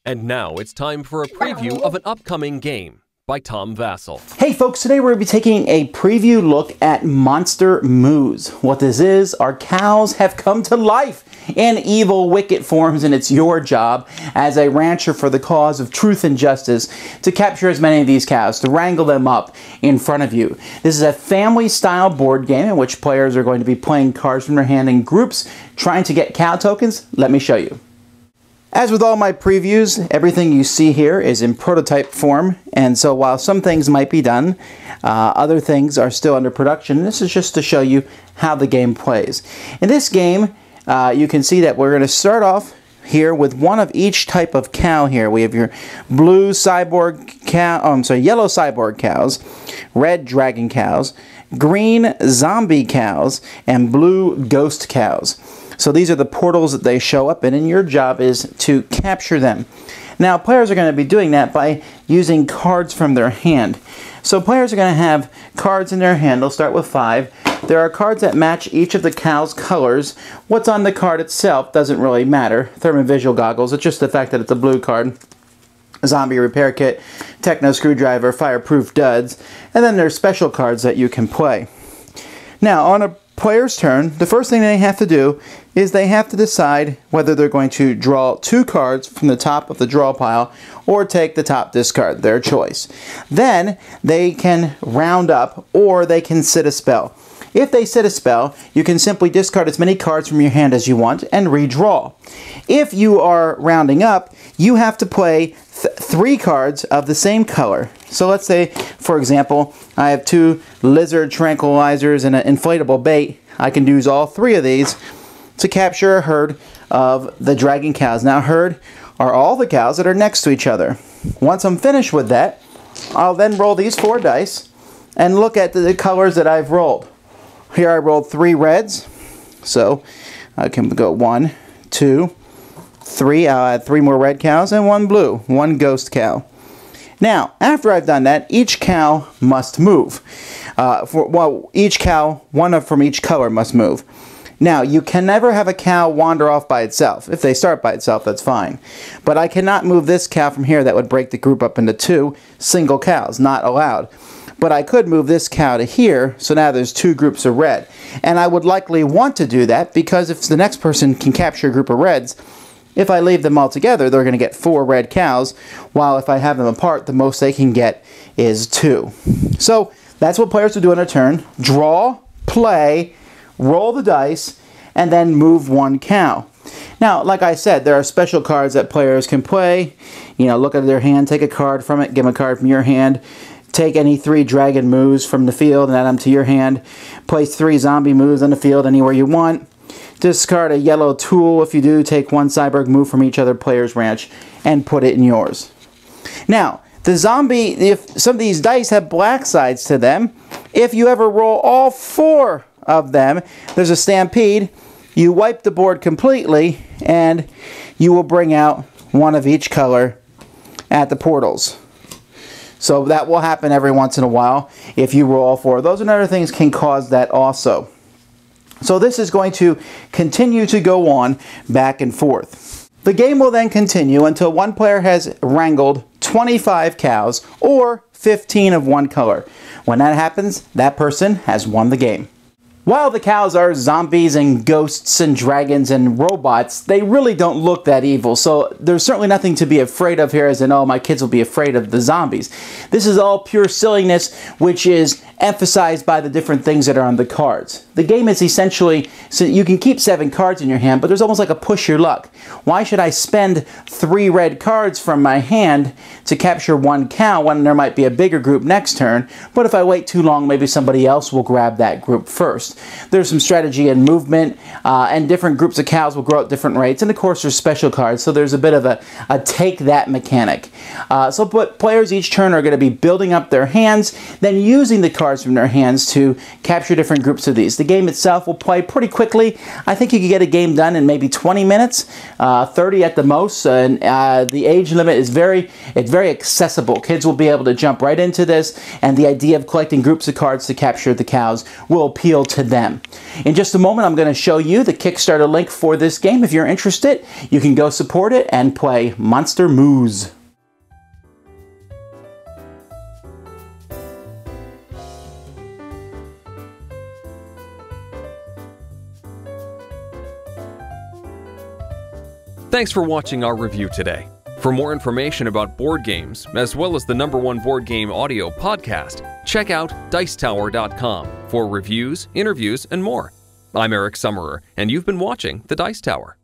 And now it's time for a preview of an upcoming game by Tom Vasel. Hey folks, today we're going to be taking a preview look at Monster Moos. What this is, our cows have come to life in evil, wicked forms, and it's your job as a rancher for the cause of truth and justice to capture as many of these cows, to wrangle them up in front of you. This is a family-style board game in which players are going to be playing cards from their hand in groups, trying to get cow tokens. Let me show you. As with all my previews, everything you see here is in prototype form, and so while some things might be done, other things are still under production. This is just to show you how the game plays. In this game, you can see that we're going to start off here with one of each type of cow here. We have your blue cyborg cow, yellow cyborg cows, red dragon cows, green zombie cows, and blue ghost cows. So these are the portals that they show up in, and your job is to capture them. Now, players are going to be doing that by using cards from their hand. So players are going to have cards in their hand. They'll start with 5. There are cards that match each of the cow's colors. What's on the card itself doesn't really matter. Thermovisual goggles, it's just the fact that it's a blue card. Zombie repair kit, techno screwdriver, fireproof duds, and then there's special cards that you can play. Now, on a player's turn, the first thing they have to do is they have to decide whether they're going to draw 2 cards from the top of the draw pile or take the top discard, their choice. Then they can round up or they can sit a spell. If they sit a spell, you can simply discard as many cards from your hand as you want and redraw. If you are rounding up, you have to play 3 cards of the same color. So let's say, for example, I have 2 lizard tranquilizers and an inflatable bait. I can use all 3 of these to capture a herd of the dragon cows. Now, herd are all the cows that are next to each other. Once I'm finished with that, I'll then roll these 4 dice and look at the colors that I've rolled. Here I rolled 3 reds, so I can go 1, 2, 3. I'll add 3 more red cows and 1 blue, 1 ghost cow. Now, after I've done that, each cow must move. Each cow, one from each color must move. Now, you can never have a cow wander off by itself. If they start by itself, that's fine. But I cannot move this cow from here. That would break the group up into 2 single cows, not allowed. But I could move this cow to here, so now there's 2 groups of red. And I would likely want to do that because if the next person can capture a group of reds, if I leave them all together, they're going to get 4 red cows, while if I have them apart, the most they can get is 2. So that's what players will do on a turn. Draw, play, roll the dice, and then move 1 cow. Now, like I said, there are special cards that players can play. You know, look at their hand, take a card from it, give them a card from your hand. Take any 3 dragon moves from the field and add them to your hand. Place 3 zombie moves on the field anywhere you want. Discard a yellow tool. If you do, take 1 cyborg move from each other player's ranch and put it in yours. Now, the zombie, if some of these dice have black sides to them, if you ever roll all 4 of them, there's a stampede, you wipe the board completely, and you will bring out 1 of each color at the portals. So that will happen every once in a while if you roll all 4. Those and other things can cause that also. So this is going to continue to go on back and forth. The game will then continue until one player has wrangled 25 cows or 15 of one color. When that happens, that person has won the game. While the cows are zombies and ghosts and dragons and robots, they really don't look that evil, so there's certainly nothing to be afraid of here as in, oh, my kids will be afraid of the zombies. This is all pure silliness, which is emphasized by the different things that are on the cards. The game is essentially, so you can keep 7 cards in your hand, but there's almost like a push your luck. Why should I spend 3 red cards from my hand to capture 1 cow when there might be a bigger group next turn, but if I wait too long, maybe somebody else will grab that group first. course, there's some strategy and movement, and different groups of cows will grow at different rates. And of course, there's special cards, so there's a bit of a take that mechanic. But players each turn are going to be building up their hands, then using the cards from their hands to capture different groups of these. The game itself will play pretty quickly. I think you could get a game done in maybe 20 minutes, 30 at the most. And the age limit is very accessible. Kids will be able to jump right into this, and the idea of collecting groups of cards to capture the cows will appeal to them. In just a moment, I'm going to show you the Kickstarter link for this game. If you're interested, you can go support it and play Monster Moos. Thanks for watching our review today. For more information about board games, as well as the #1 board game audio podcast, check out Dicetower.com for reviews, interviews, and more. I'm Eric Summerer, and you've been watching The Dice Tower.